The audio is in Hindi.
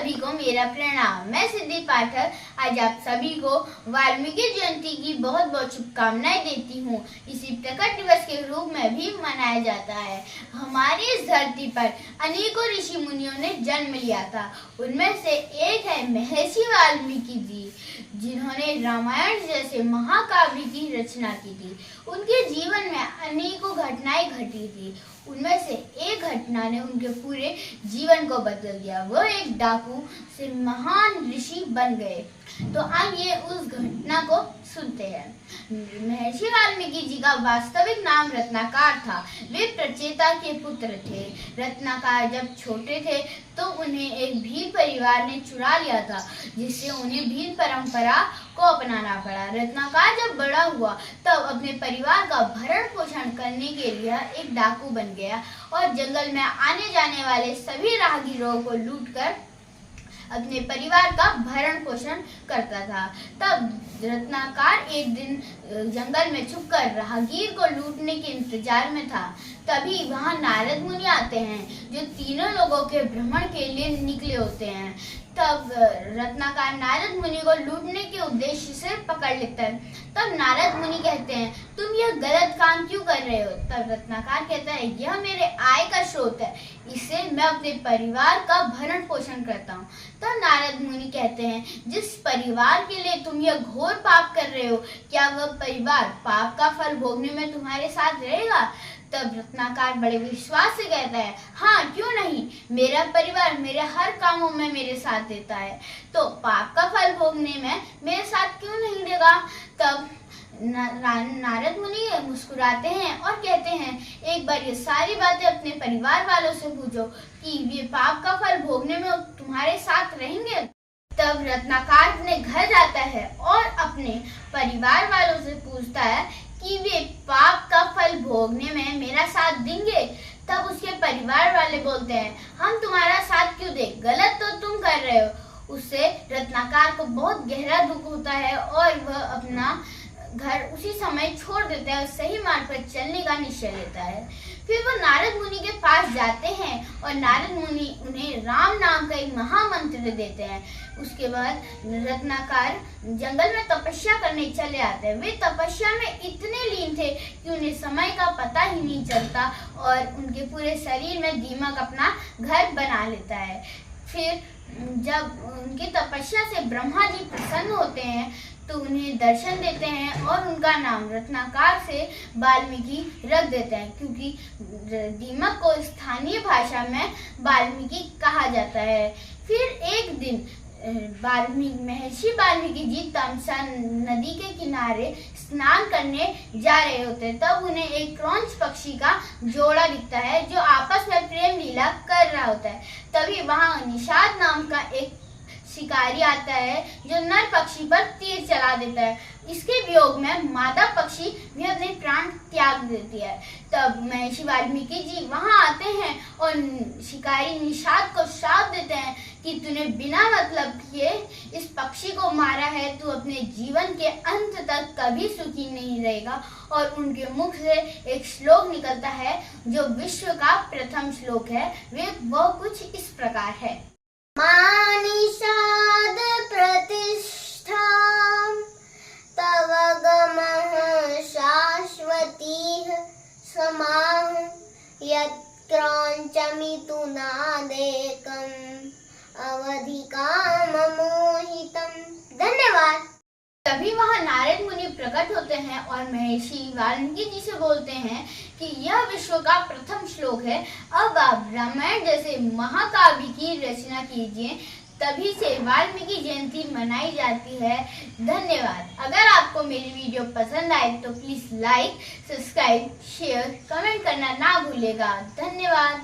सभी को मेरा प्रणाम। मैं सिद्धि पाठक आज आप सभी को वाल्मीकि जयंती की बहुत बहुत शुभकामनाएं देती हूँ। इसी प्रकट दिवस के रूप में भी मनाया जाता है। हमारी इस धरती पर अनेकों ऋषि मुनियों ने जन्म लिया था। उनमें से एक है महर्षि वाल्मीकि जी, जिन्होंने रामायण जैसे महाकाव्य की रचना की थी। उनके जीवन में अनेकों घटनाएं घटी थी। उनमें से एक घटना ने उनके पूरे जीवन को बदल दिया। वो एक डाकू से महान ऋषि बन गए। तो आइए उस घटना को सुनते हैं। महर्षि वाल्मीकि जी का वास्तविक नाम रत्नाकर था। वे प्रचेता के पुत्र थे। रत्नाकर जब छोटे थे तो उन्हें एक भील परिवार ने चुरा लिया था, जिससे उन्हें भील परंपरा को अपनाना पड़ा। रत्नाकर जब बड़ा हुआ तब अपने परिवार का भरण पोषण करने के लिए एक डाकू बन गया और जंगल में आने जाने वाले सभी राहगीरों को लूटकर अपने परिवार का भरण पोषण करता था। तब रत्नाकर एक दिन जंगल में छुपकर राहगीर को लूटने के इंतजार में था। तभी वहां नारद मुनि आते हैं, जो तीनों लोगों के भ्रमण के लिए निकले होते हैं। तब रत्नाकर नारद मुनि को लूटने के उद्देश्य से पकड़ लेता है। तब नारद मुनि कहते हैं, तुम यह गलत काम क्यों कर रहे हो? तब रत्नाकर कहता है, यह मेरे आय का स्रोत है, इससे मैं अपने परिवार का भरण पोषण करता हूँ। तब नारद मुनि कहते हैं, जिस परिवार के लिए तुम यह घोर पाप कर रहे हो, क्या वह परिवार पाप का फल भोगने में तुम्हारे साथ रहेगा? तब रत्नाकर बड़े विश्वास से कहता है, हाँ क्यों नहीं, मेरा परिवार मेरे हर कामों में मेरे साथ देता है, तो पाप का फल भोगने में मेरे साथ क्यों नहीं देगा? तब नारद मुनि मुस्कुराते हैं और कहते हैं, एक बार ये सारी बातें अपने परिवार वालों से पूछो कि वे पाप का फल भोगने में तुम्हारे साथ रहेंगे। तब रत्नाकर अपने घर जाता है और अपने परिवार वालों से पूछता है कि वे पाप का फल भोगने में मेरा साथ देंगे। तब उसके परिवार वाले बोलते हैं, हम तुम्हारा साथ क्यों दें, गलत तो तुम कर रहे हो। उससे रत्नाकर को बहुत गहरा दुख होता है और वह अपना घर उसी समय छोड़ देता है और सही मार्ग पर चलने का निश्चय लेता है। फिर वो नारद मुनि के पास जाते हैं और नारद मुनि उन्हें राम नाम का एक महामंत्र देते हैं। उसके बाद रत्नाकर जंगल में तपस्या करने चले आते हैं। वे तपस्या में इतने लीन थे कि उन्हें समय का पता ही नहीं चलता और उनके पूरे शरीर में दीमक अपना घर बना लेता है। फिर जब उनकी तपस्या से ब्रह्मा जी प्रसन्न होते हैं तो उन्हें दर्शन देते हैं और उनका नाम रत्नाकर से वाल्मीकि रख देते हैं, क्योंकि दीमक को स्थानीय भाषा में वाल्मीकि कहा जाता है। फिर एक दिन महर्षि वाल्मीकि जी तमसा नदी के किनारे स्नान करने जा रहे होते हैं। तब उन्हें एक क्रौंच पक्षी का जोड़ा दिखता है, जो आपस में प्रेम लीला कर रहा होता है। तभी वहां निषाद नाम का एक शिकारी आता है, जो नर पक्षी पर तीर चला देता है। इसके वियोग में मादा पक्षी भी अपने प्राण त्याग देती है। तब महर्षि वाल्मीकि जी वहां आते हैं और शिकारी निषाद को श्राप देते हैं कि तूने बिना मतलब किए इस पक्षी को मारा है, तू अपने जीवन के अंत तक कभी सुखी नहीं रहेगा। और उनके मुख से एक श्लोक निकलता है, जो विश्व का प्रथम श्लोक है। वो कुछ इस प्रकार है, मानिषाद प्रतिष्ठा तव गमः शाश्वतीः समाः यत् क्रौञ्चमितु नादेकम् अवधिकाममोहितम्। धन्यवाद। तभी वहां नारद मुनि प्रकट होते हैं और महर्षि वाल्मीकि जी से बोलते हैं कि यह विश्व का प्रथम श्लोक है। अब आप रामायण जैसे महाकाव्य की रचना कीजिए। तभी से वाल्मीकि जयंती मनाई जाती है। धन्यवाद। अगर आपको मेरी वीडियो पसंद आए तो please like, subscribe, share, comment करना ना भूलेगा। धन्यवाद।